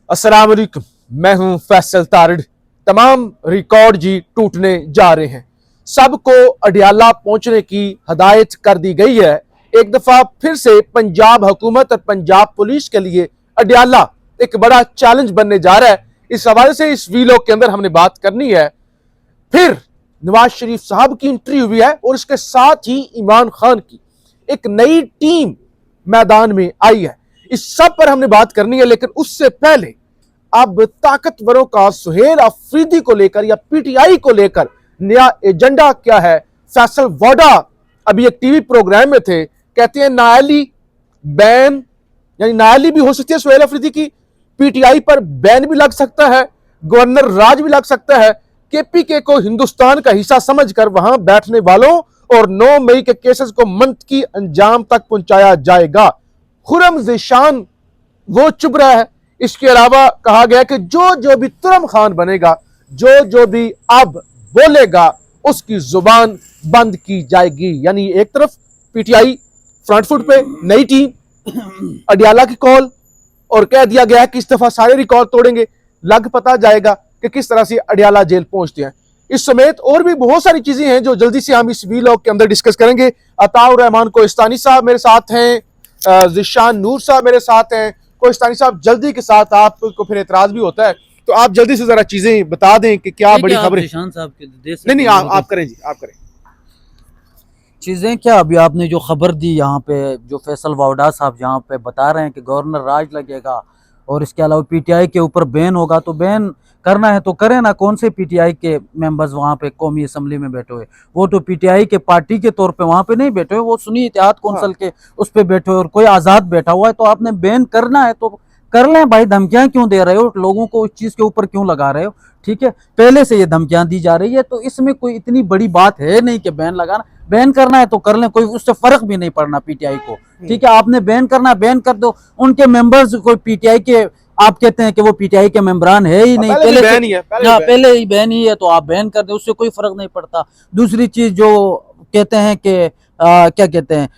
अस्सलाम वालेकुम, मैं हूं फैसल तारड़। तमाम रिकॉर्ड जी टूटने जा रहे हैं। सबको अडियाला पहुंचने की हदायत कर दी गई है। एक दफा फिर से पंजाब हुकूमत और पंजाब पुलिस के लिए अडियाला एक बड़ा चैलेंज बनने जा रहा है। इस हवाले से इस वीलॉग के अंदर हमने बात करनी है। फिर नवाज शरीफ साहब की एंट्री हुई है और इसके साथ ही इमरान खान की एक नई टीम मैदान में आई है। इस सब पर हमने बात करनी है, लेकिन उससे पहले अब ताकतवरों का सुहेल अफरीदी को लेकर या पीटीआई को लेकर नया एजेंडा क्या है। फैसल वाडा अभी एक टीवी प्रोग्राम में थे, कहते हैं नायली बैन, यानी नायली भी हो सकती है सुहेल अफरीदी की, पीटीआई पर बैन भी लग सकता है, गवर्नर राज भी लग सकता है। केपीके को हिंदुस्तान का हिस्सा समझकर वहां बैठने वालों और 9 मई के केसेस को मंतकी अंजाम तक पहुंचाया जाएगा। खुरम ज़ीशान वो चुप रहा है। इसके अलावा कहा गया कि जो भी तुरम खान बनेगा, जो भी अब बोलेगा, उसकी जुबान बंद की जाएगी। यानी एक तरफ पीटीआई फ्रंट फुट पे, नई टीम, अडियाला की कॉल, और कह दिया गया है कि इस दफा सारे रिकॉर्ड तोड़ेंगे। लग पता जाएगा कि किस तरह से अडियाला जेल पहुंचते हैं। इस समेत और भी बहुत सारी चीजें हैं जो जल्दी से हम इस वीलॉग के अंदर डिस्कस करेंगे। अताउर रहमान कोहिस्तानी साहब मेरे साथ हैं, ज़िशान नूर साहब मेरे साथ हैं। कोहिस्तानी साहब, जल्दी के साथ आपको फिर एतराज भी होता है, तो आप जल्दी से जरा चीजें बता दें कि क्या बड़ी खबर है। नहीं, आप करें जी, आप करें। चीज़ें क्या, अभी आपने जो खबर दी यहाँ पे, जो फैसल वाडा साहब यहाँ पे बता रहे हैं कि गवर्नर राज लगेगा और इसके अलावा पीटीआई के ऊपर बैन होगा, तो बैन करना है तो करें ना। कौन से पीटीआई के मेंबर्स वहाँ पे कौमी असम्बली में बैठे हुए? वो तो पीटीआई के पार्टी के तौर पे वहाँ पे नहीं बैठे हुए, वो सुन्नी इत्तेहाद कौंसिल के उस पे बैठे हुए, और कोई आज़ाद बैठा हुआ है। तो आपने बैन करना है तो कर लें भाई। धमकियां क्यों दे रहे हो लोगों को? इस चीज़ के ऊपर क्यों लगा रहे हो? ठीक है, पहले से ये धमकियां दी जा रही है, तो इसमें कोई इतनी बड़ी बात है नहीं कि बैन लगाना। बैन करना है तो कर लें, कोई उससे फर्क भी नहीं पड़ना पीटीआई को। ठीक है, आपने बैन करना है, बैन कर दो। उनके मेंबर्स कोई पीटीआई के, आप कहते हैं कि वो पीटीआई के मेंबरान है ही नहीं, पहले ही बैन ही है, तो आप बैन कर दो, उससे कोई फर्क नहीं पड़ता। दूसरी चीज जो कहते हैं कि क्या कहते हैं,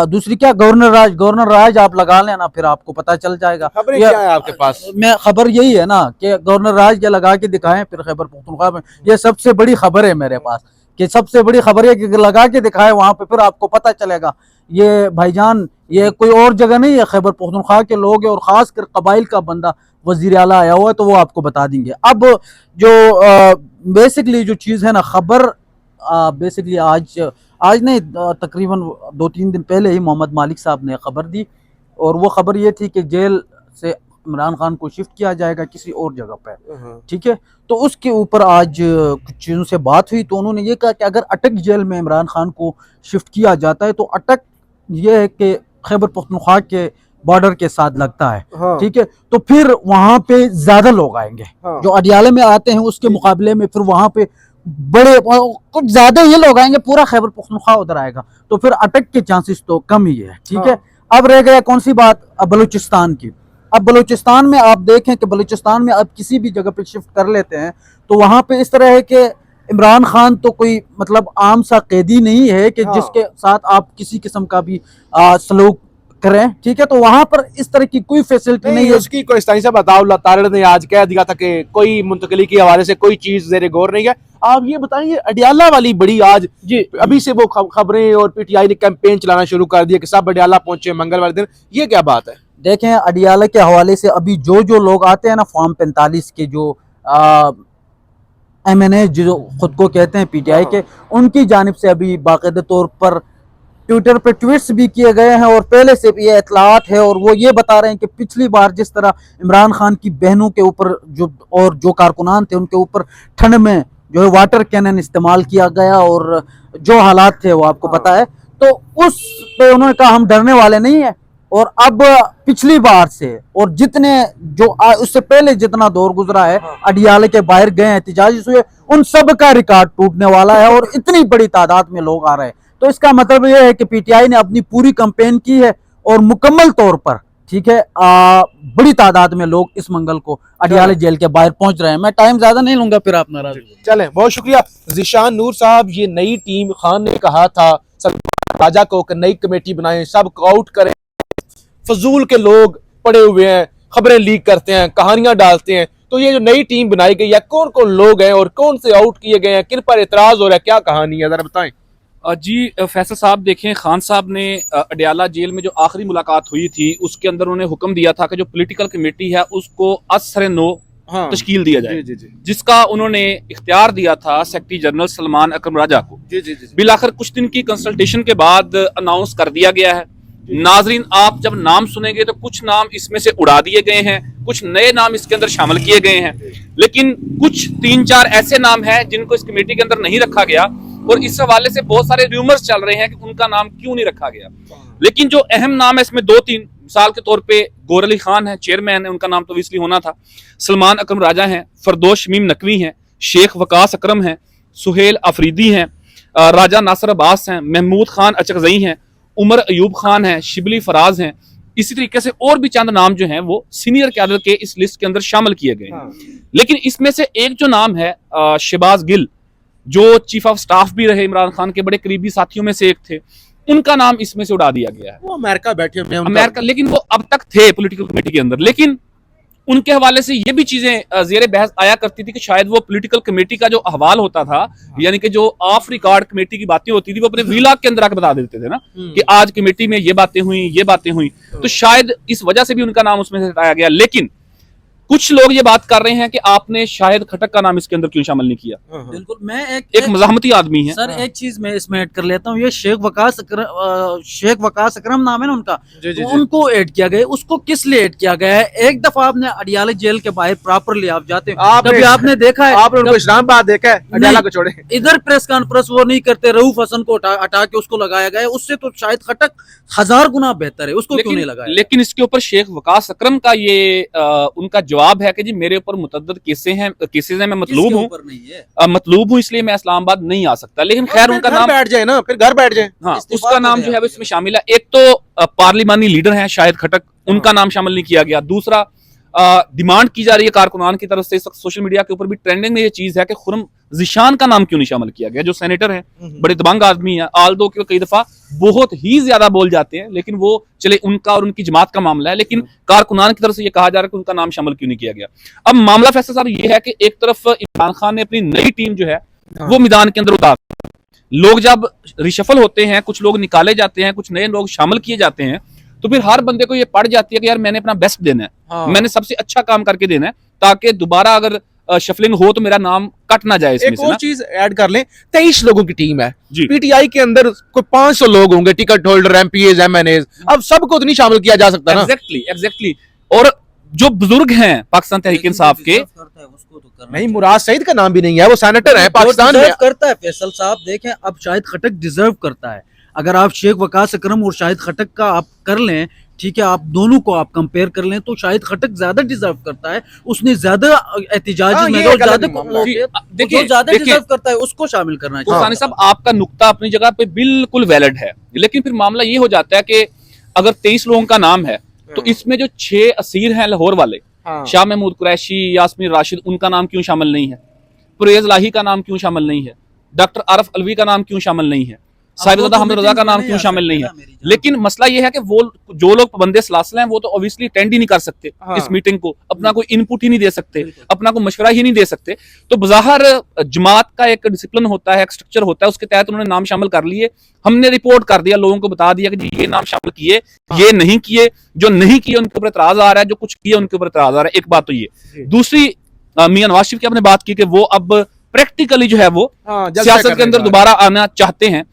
दूसरी क्या, गवर्नर राज आप लगा लेना, फिर आपको पता चल जाएगा। खबर क्या है आपके पास? मैं खबर यही है ना कि गवर्नर राज के लगा के दिखाएं, फिर खैबर पख्तूनख्वा में ये सबसे बड़ी खबर है मेरे पास, कि सबसे बड़ी खबर है कि लगा के दिखाए वहां पे, फिर आपको पता चलेगा। ये भाईजान, ये कोई और जगह नहीं है, खैबर पख्तूनख्वा के लोग हैं, और खास कर कबाइल का बंदा वजीर आला आया हुआ है, तो वो आपको बता देंगे। अब जो बेसिकली जो चीज़ है ना, खबर बेसिकली आज नहीं, तकरीबन 2-3 दिन पहले ही मोहम्मद मालिक साहब ने खबर दी, और वो खबर ये थी कि जेल से इमरान खान को शिफ्ट किया जाएगा किसी और जगह पर। ठीक है, तो उसके ऊपर आज कुछ चीज़ों से बात हुई, तो उन्होंने ये कहा कि अगर अटक जेल में इमरान खान को शिफ्ट किया जाता है, तो अटक ये है कि खैबर पख्तूनख्वा के बॉर्डर के साथ लगता है। ठीक है, तो फिर वहां पे ज्यादा लोग आएंगे। जो अडियाले में आते हैं उसके मुकाबले में फिर वहां पे बड़े कुछ ज्यादा ये लोग आएंगे, पूरा खैबर पख्तूनख्वा उधर आएगा, तो फिर अटक के चांसेस तो कम ही है। ठीक है, अब रह गया कौन सी बात, अब बलूचिस्तान की। अब बलूचिस्तान में आप देखें कि बलूचिस्तान में अब किसी भी जगह पे शिफ्ट कर लेते हैं, तो वहां पे इस तरह है कि इमरान खान तो कोई मतलब आम सा कैदी नहीं है कि जिसके साथ आप किसी किस्म का भी सलूक करें। ठीक है, तो वहां पर इस तरह की कोई फैसिलिटी नहीं है। उसकी कोहिस्तानी साहब, अताउल्लाह तारड़ ने आज कह दिया था कि कोई मुंतकली के हवाले से कोई चीज ज़ेरे गौर नहीं है। आप ये बताइए, अडियाला वाली बड़ी आज जी अभी से वो खबरें और पीटीआई ने कैंपेन चलाना शुरू कर दिया कि सब अडियाला पहुंचे मंगलवार दिन, ये क्या बात है? देखें, अडियाला के हवाले से अभी जो लोग आते हैं ना, फॉर्म 45 के जो MNA जो खुद को कहते हैं पीटीआई के, उनकी जानिब से अभी बाकायदा तौर पर ट्विटर पे ट्वीट्स भी किए गए हैं, और पहले से भी ये इतलात है, और वो ये बता रहे हैं कि पिछली बार जिस तरह इमरान खान की बहनों के ऊपर जो कारकुनान थे उनके ऊपर ठंड में जो है वाटर कैनन इस्तेमाल किया गया, और जो हालात थे वो आपको पता है, तो उस पे उन्होंने कहा हम डरने वाले नहीं है। और अब पिछली बार से और जितने जो उससे पहले जितना दौर गुजरा है, अडियाले के बाहर गए एहतजाज हुए, उन सब का रिकॉर्ड टूटने वाला है, और इतनी बड़ी तादाद में लोग आ रहे हैं। तो इसका मतलब यह है कि पीटीआई ने अपनी पूरी कैंपेन की है, और मुकम्मल तौर पर, ठीक है, बड़ी तादाद में लोग इस मंगल को अडियाला जेल के बाहर पहुंच रहे हैं। मैं टाइम ज्यादा नहीं लूंगा, फिर आप नाराज चलें। बहुत शुक्रिया ज़िशान नूर साहब। ये नई टीम, खान ने कहा था राजा को कि नई कमेटी बनाएं, सब आउट करें, फजूल के लोग पड़े हुए हैं, खबरें लीक करते हैं, कहानियां डालते हैं। तो ये जो नई टीम बनाई गई है, कौन कौन लोग हैं और कौन से आउट किए गए हैं, किन पर इतराज हो रहा है, क्या कहानी है, जरा बताएं। जी फैसल साहब देखें, खान साहब ने अडयाला जेल में जो आखिरी मुलाकात हुई थी उसके अंदर उन्होंने हुक्म दिया था कि जो पॉलिटिकल कमेटी है उसको असर नो हाँ, तश्कील दिया जाए, जी, जी, जी। जिसका उन्होंने इख्तियार दिया था सेक्रेटरी जनरल सलमान अकरम राजा को। जी, जी, जी, जी। बिलाखिर कुछ दिन की कंसल्टेशन के बाद अनाउंस कर दिया गया है। नाजरीन, आप जब नाम सुनेंगे तो कुछ नाम इसमें से उड़ा दिए गए हैं, कुछ नए नाम इसके अंदर शामिल किए गए हैं, लेकिन कुछ 3-4 ऐसे नाम हैं जिनको इस कमेटी के अंदर नहीं रखा गया और इस हवाले से बहुत सारे रूमर्स चल रहे हैं कि उनका नाम क्यों नहीं रखा गया। लेकिन जो अहम नाम है इसमें 2-3 मिसाल के तौर पे गौर अली खान है, चेयरमैन है, उनका नाम तो इसलिए होना था। सलमान अकरम राजा हैं, फरदोश शमीम नकवी हैं, शेख वकास अकरम हैं, सुहेल अफरीदी हैं, राजा नासर अब्बास हैं, महमूद खान अचकजई हैं, उमर अयूब खान हैं, शिबली फराज हैं। इसी तरीके से और भी चंद नाम जो हैं वो सीनियर क्यादर के इस लिस्ट के अंदर शामिल किए गए हैं। लेकिन इसमें से एक जो नाम है शहबाज गिल, जो चीफ ऑफ स्टाफ भी रहे इमरान खान के बड़े करीबी साथियों में से एक थे, उनका नाम इसमें से उड़ा दिया गया है। वो अमेरिका बैठे हुए हैं, अमेरिका, लेकिन वो अब तक थे पॉलिटिकल कमेटी के अंदर, लेकिन उनके हवाले से ये भी चीजें जेर बहस आया करती थी कि शायद वो पॉलिटिकल कमेटी का जो अहवाल होता था, यानी कि जो ऑफ रिकॉर्ड कमेटी की बातें होती थी, वो अपने वीलॉग के अंदर आकर बता देते थे ना कि आज कमेटी में ये बातें हुई, ये बातें हुई। तो शायद इस वजह से भी उनका नाम उसमें से हटाया गया। लेकिन कुछ लोग ये बात कर रहे हैं कि आपने शाहिद खटक का नाम इसके अंदर क्यों शामिल नहीं किया। बिल्कुल, मैं एक मज़ाहमती आदमी है सर। एक चीज मैं इसमें ऐड कर लेता हूँ, ये शेख वकास अकरम नाम है ना उनका, जी, जी, तो जी। उनको ऐड किया गया। उसको किस लिए ऐड किया गया है? एक दफा आपने अडयाला जेल के बाहर प्रॉपरली आप जाते हैं, कभी आपने देखा है, आपने उनको इस्लामाबाद देखा है, अडयाला को छोड़े, इधर प्रेस कॉन्फ्रेंस वो नहीं करते, रऊफ हसन को हटा के उसको लगाया गया है। उससे तो शायद खटक 1000 गुना बेहतर है, उसको क्यों नहीं लगाया? लेकिन इसके ऊपर शेख वकास अकरम का ये उनका जवाब है कि जी मेरे ऊपर मुतअद्दिद केसेस हैं, मैं मतलूब हूँ, इसलिए मैं इस्लामाबाद नहीं आ सकता। लेकिन खैर उनका नाम बैठ जाए ना, फिर घर बैठ जाए। हाँ, उसका नाम जो है वो इसमें शामिल है। एक तो पार्लिमानी लीडर हैं शाहिद खटक, उनका नाम शामिल नहीं किया गया। दूसरा, डिमांड की जा रही है कारकुनान की तरफ से, इस वक्त सोशल मीडिया के ऊपर भी ट्रेंडिंग में ये चीज है कि खुर्रम ज़िशान का नाम क्यों नहीं शामिल किया गया, जो सेनेटर है, बड़े दबंग आदमी है, आल दो के कई दफा बहुत ही ज्यादा बोल जाते हैं, लेकिन वो चले उनका और उनकी जमात का मामला है, लेकिन कारकुनान की तरफ से ये कहा जा रहा है कि उनका नाम शामिल क्यों नहीं किया गया। अब मामला फैसल साहब ये है कि एक तरफ इमरान खान ने अपनी नई टीम जो है वो मैदान के अंदर उतार, लोग जब रिशफल होते हैं, कुछ लोग निकाले जाते हैं, कुछ नए लोग शामिल किए जाते हैं, तो फिर हर बंदे को ये पड़ जाती है कि यार मैंने अपना बेस्ट देना है, मैंने सबसे अच्छा काम करके देना है, ताकि दोबारा अगर शफलिंग हो तो मेरा नाम कट ना जाए। इसमें एक और चीज ऐड कर लें, 23 लोगों की टीम है जी। पीटीआई के अंदर कोई 500 लोग होंगे, टिकट होल्डर, एमपीएज, एमएनएज, अब सबको तो नहीं शामिल किया जा सकता ना। एग्जैक्टली। और जो बुजुर्ग हैं पाकिस्तान तहरीक इंसाफ के, नहीं, मुराद सईद का नाम भी नहीं है, वो सेनेटर है पाकिस्तान में। करता है फैसल साहब, देखें अब शाहिद खटक डिजर्व करता है। अगर आप शेख वकास अकरम और शाहिद खटक का आप कर लें, ठीक है, आप दोनों को आप कंपेयर कर लें, तो शाहिद खटक ज्यादा डिजर्व करता है, उसने ज्यादा एहतिजाज में ज्यादा डिजर्व करता है, उसको शामिल करना चाहिए। सानी साहब, आपका नुक्ता अपनी जगह पे बिल्कुल वैलिड है, लेकिन फिर मामला ये हो जाता है कि अगर 23 लोगों का नाम है तो इसमें जो 6 असीर हैं लाहौर वाले, शाह महमूद कुरैशी, यास्मीन राशिद, उनका नाम क्यों शामिल नहीं है? परवेज लाही का नाम क्यों शामिल नहीं है? डॉक्टर आरफ अलवी का नाम क्यों शामिल नहीं है? साहिबजादा हमद रजा का नाम क्यों शामिल नहीं है? लेकिन मसला ये है कि वो जो लोग पाबंदे सलासिल हैं वो तो ऑब्वियसली अटेंड ही नहीं कर सकते इस मीटिंग को, अपना कोई इनपुट ही नहीं दे सकते, अपना कोई मशवरा ही नहीं दे सकते। तो बज़ाहिर जमात का एक डिसिप्लिन होता है, एक स्ट्रक्चर होता है, उसके तहत उन्होंने नाम शामिल कर लिए, हमने रिपोर्ट कर दिया, लोगों को बता दिया कि जी ये नाम शामिल किए, ये नहीं किए, जो नहीं किए उनके ऊपर एतराज आ रहा है, जो कुछ किए उनके ऊपर एतराज आ रहा है। एक बात तो ये। दूसरी, मियां नवाज शरीफ की आपने बात की कि वो अब प्रैक्टिकली जो है वो सियासत के अंदर दोबारा आना चाहते हैं।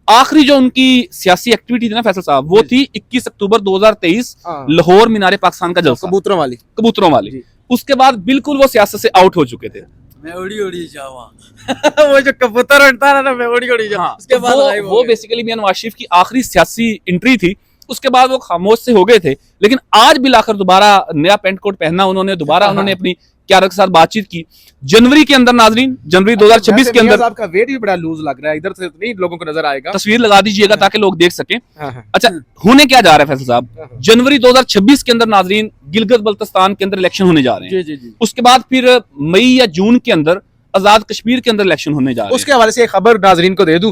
आखिरी जो उनकी सियासी एक्टिविटी थी ना फैसल साहब, वो थी 21 अक्टूबर 2023 लाहौर मीनारे पाकिस्तान का जलसा, कबूतरों वाली। उसके बाद बिल्कुल वो सियासत से आउट हो चुके थे। मैं उड़ी जाऊंगा वो जो कबूतर उड़ता है ना, मैं उड़ी जाऊंगा। उसके बाद वो बेसिकली मियां नवाज शरीफ की आखिरी सियासी एंट्री थी। उसके बाद वो खामोश से हो गए थे, लेकिन आज बिलाकर दोबारा नया पेंट कोट पहना उन्होंने, दोबारा उन्होंने अपनी क्यादत के साथ बातचीत की। जनवरी के अंदर, नाजरीन, जनवरी 2026 के अंदर, आपका वेट भी बड़ा लूज लग रहा है, इधर से नहीं लोगों को नजर आएगा, तस्वीर लगा दीजिएगा ताकि लोग देख सकें। अच्छा, होने क्या जा रहा है फैसल साहब? जनवरी 2026 के अंदर नाजरीन गिलगित बल्तिस्तान के अंदर इलेक्शन होने जा रहे हैं। जी। उसके बाद फिर मई या जून के अंदर आजाद कश्मीर के अंदर इलेक्शन होने जा रहे हैं। उसके हवाले से एक खबर नाजरीन को दे दूं,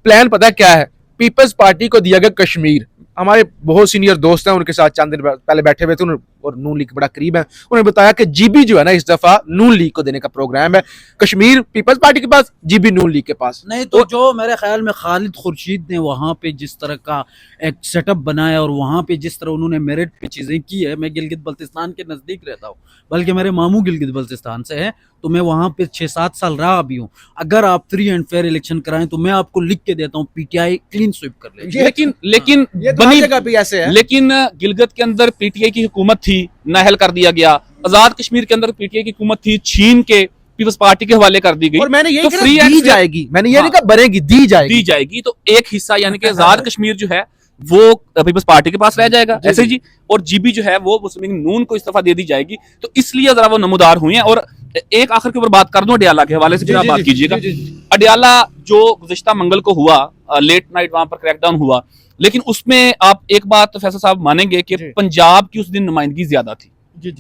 प्लान पता क्या है? पीपल्स पार्टी को दिया गया कश्मीर, हमारे बहुत सीनियर दोस्त हैं, उनके साथ चंद दिन पहले बैठे हुए थे और नून लीग के बड़ा करीब है। उन्होंने बताया कि जीबी जो है ना, इस दफा नून लीग को देने का प्रोग्राम है। कश्मीर पीपल्स पार्टी के पास, जीबी नून लीग के पास। नहीं तो जो मेरे ख्याल में खालिद खुर्शीद ने वहाँ पे जिस तरह का एक सेटअप बनाया और वहाँ पे जिस तरह उन्होंने मेरिट पे चीज़ें की है, मैं गिलगित बल्तिस्तान के नज़दीक रहता हूँ, बल्कि मेरे मामू गिलगित बल्तिस्तान से हैं, तो मैं वहाँ पे 6-7 साल रहा भी हूँ। अगर आप फ्री एंड फेयर इलेक्शन कराएं तो मैं आपको लिख के देता हूँ पीटीआई क्लीन स्वीप कर लेगी। लेकिन ये तो हर जगह भी ऐसे है। लेकिन गिलगित के अंदर पीटीआई की हुकूमत थी, नाहल कर दिया गया। आजाद कश्मीर के अंदर पीटीआई की हुकूमत थी, छीन के पीपल्स पार्टी के हवाले कर दी गई। और मैंने यही तो फ्री दी जाएगी, मैंने ये नहीं कहा बनेगी, दी जाएगी। तो एक हिस्सा यानी कि आजाद कश्मीर जो है वो पीपल्स पार्टी के पास रह जाएगा ऐसे जी, और जीबी जो है वो मुस्लिम नून को इस दफा दे दी जाएगी। तो इसलिए जरा वो नमूदार हुए हैं। और एक आखिर के ऊपर बात कर दूं अडियाला के हवाले से, फिर आप बात कीजिएगा। अडियाला जो गुज़िश्ता मंगल को हुआ, लेट नाइट वहां पर क्रैकडाउन हुआ, लेकिन उसमें आप एक बात फैसल साहब मानेंगे कि पंजाब की उस दिन नुमाइंदगी ज्यादा थी।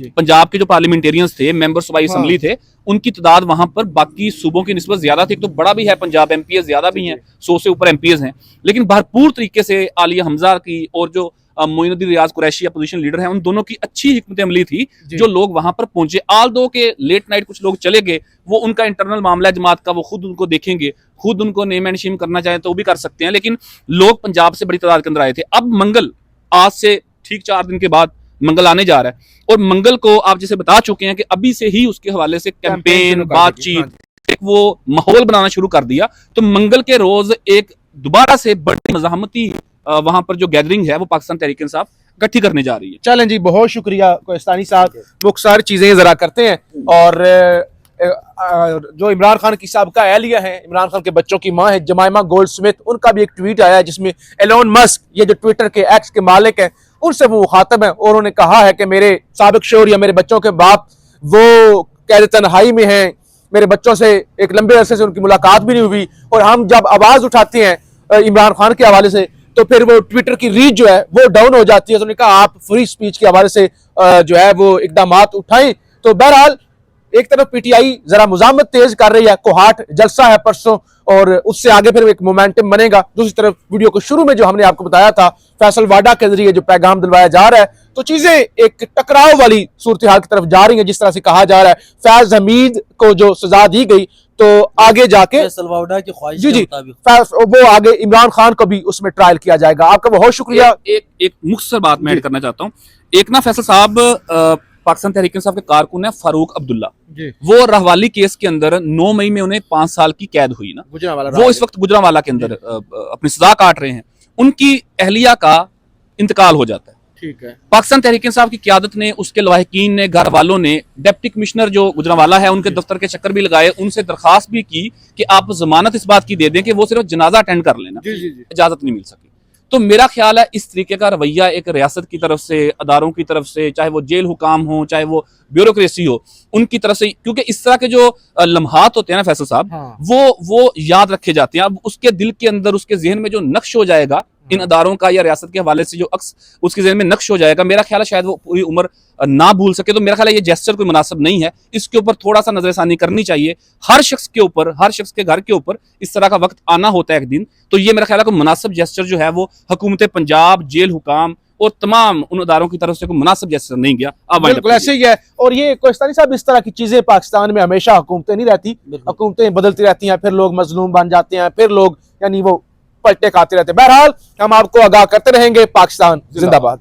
पंजाब के जो पार्लियामेंटेरियंस थे, मेंबर्स ऑफ असेंबली थे, उनकी तादाद वहां पर बाकी सूबों की निस्बत ज्यादा थी। तो बड़ा भी है पंजाब, एमपीएस ज्यादा भी हैं, 100 से ऊपर एमपीएस हैं। लेकिन भरपूर तरीके से आलिया हमजा की और जो मोइनुद्दीन रियाज कुरैशी अपोजिशन लीडर हैं, उन दोनों की अच्छी हिकमत अमली थी जो लोग वहां पर पहुंचे। आल दो के लेट नाइट कुछ लोग चले गए, वो उनका इंटरनल मामला है जमात का, वो खुद उनको देखेंगे, खुद उनको नेम एंड शेम करना चाहें तो वो भी कर सकते हैं। लेकिन लोग पंजाब से बड़ी तादाद के अंदर आए थे। अब मंगल, आज से ठीक 4 दिन के बाद मंगल आने जा रहा है, और मंगल को आप जैसे बता चुके हैं कि अभी से ही उसके हवाले से कैंपेन, बातचीत, एक वो माहौल बनाना शुरू कर दिया। तो मंगल के रोज एक दोबारा से बड़ी मज़ाहमती वहां पर जो गैदरिंग है वो पाकिस्तान तहरीक इंसाफ इकट्ठी करने जा रही है। चलें जी, बहुत शुक्रिया कोहिस्तानी साहब, मुख्तार चीजें जरा करते हैं। और जो इमरान खान की साबिका एहलिया है, इमरान खान के बच्चों की मां है जमाइमा गोल्ड स्मिथ, उनका भी एक ट्वीट आया है जिसमें एलोन मस्क, ये जो ट्विटर के एक्स के मालिक हैं, उनसे वो मुखातब है और उन्होंने कहा है कि मेरे साबिक शोहर या मेरे बच्चों के बाप वो कैद तन्हाई में हैं, मेरे बच्चों से एक लंबे अरसे से उनकी मुलाकात भी नहीं हुई, और हम जब आवाज उठाते हैं इमरान खान के हवाले से तो फिर वो ट्विटर की रीच जो है वो डाउन हो जाती है। तो उन्होंने कहा आप फ्री स्पीच के हवाले से जो है वो इकदामात उठाएं। तो बहरहाल एक तरफ पीटीआई जरा मुजामत तेज कर रही है, कोहाट जलसा है परसों, और उससे आगे फिर एक मोमेंटम बनेगा। दूसरी तरफ वीडियो को शुरू में जो हमने आपको बताया था, फैसल वाडा के जरिए जो पैगाम दिलवाया जा रहा है, तो चीजें एक टकराव वाली सूरत हाल की तरफ जा रही है। जिस तरह से कहा जा रहा है फैज हमीद को जो सजा दी गई, तो आगे जाके की ख्वाहिश जी वो आगे इमरान खान को भी उसमें ट्रायल किया जाएगा। आपका बहुत शुक्रिया। एक मुख्तसर बात मैं ऐड करना चाहता हूँ। एक ना फैसल साहब पाकिस्तान तहरीक इंसाफ के कारकुन है फारूक अब्दुल्ला, वो रहवाली केस के अंदर 9 मई में उन्हें 5 साल की कैद हुई ना, वो इस वक्त गुजरांवाला के अंदर अपनी सजा काट रहे हैं। उनकी अहलिया का इंतकाल हो जाता है। ठीक है, पाकिस्तान तहरीक इंसाफ की क़यादत ने, उसके लवाहिकीन ने, घर वालों ने डिप्टी कमिश्नर जो गुजरांवाला है उनके दफ्तर के चक्कर भी लगाए, उनसे दरखास्त भी की कि आप जमानत इस बात की दे दें कि वो सिर्फ जनाजा अटेंड कर लेना। इजाजत नहीं मिल सकी। तो मेरा ख्याल है इस तरीके का रवैया एक रियासत की तरफ से, अदारों की तरफ से, चाहे वो जेल हुकाम हो, चाहे वो ब्यूरोक्रेसी हो, उनकी तरफ से, क्योंकि इस तरह के जो लम्हात होते हैं ना फैसल साहब, वो याद रखे जाते हैं। अब उसके दिल के अंदर, उसके जहन में जो नक्श हो जाएगा इन अदारों का या रियासत के हवाले से, जो अक्स उसके जहन में नक्श हो जाएगा, मेरा ख्याल है शायद वो पूरी उम्र ना भूल सके। तो मेरा ख्याल है ये जेस्चर कोई मुनासिब नहीं है, इसके ऊपर थोड़ा सा नजरसानी करनी चाहिए। हर शख्स के ऊपर, हर शख्स के घर के ऊपर इस तरह का वक्त आना होता है एक दिन। तो ये मेरा ख्याल है कोई मुनासिब जेस्चर जो है वो हुकूमत पंजाब, जेल हुकाम और तमाम उन अदारों की तरफ से कोई मुनासिब जेस्चर नहीं गया। अब बिल्कुल ऐसे ही है। और ये कोहिस्तानी साहब, इस तरह की चीजें पाकिस्तान में हमेशा हुकूमतें नहीं रहती, हुकूमतें बदलती रहती हैं, फिर लोग मजलूम बन जाते हैं, फिर लोग यानी वो पलटे खाते रहते हैं। बहरहाल हम आपको आगाह करते रहेंगे। पाकिस्तान जिंदाबाद।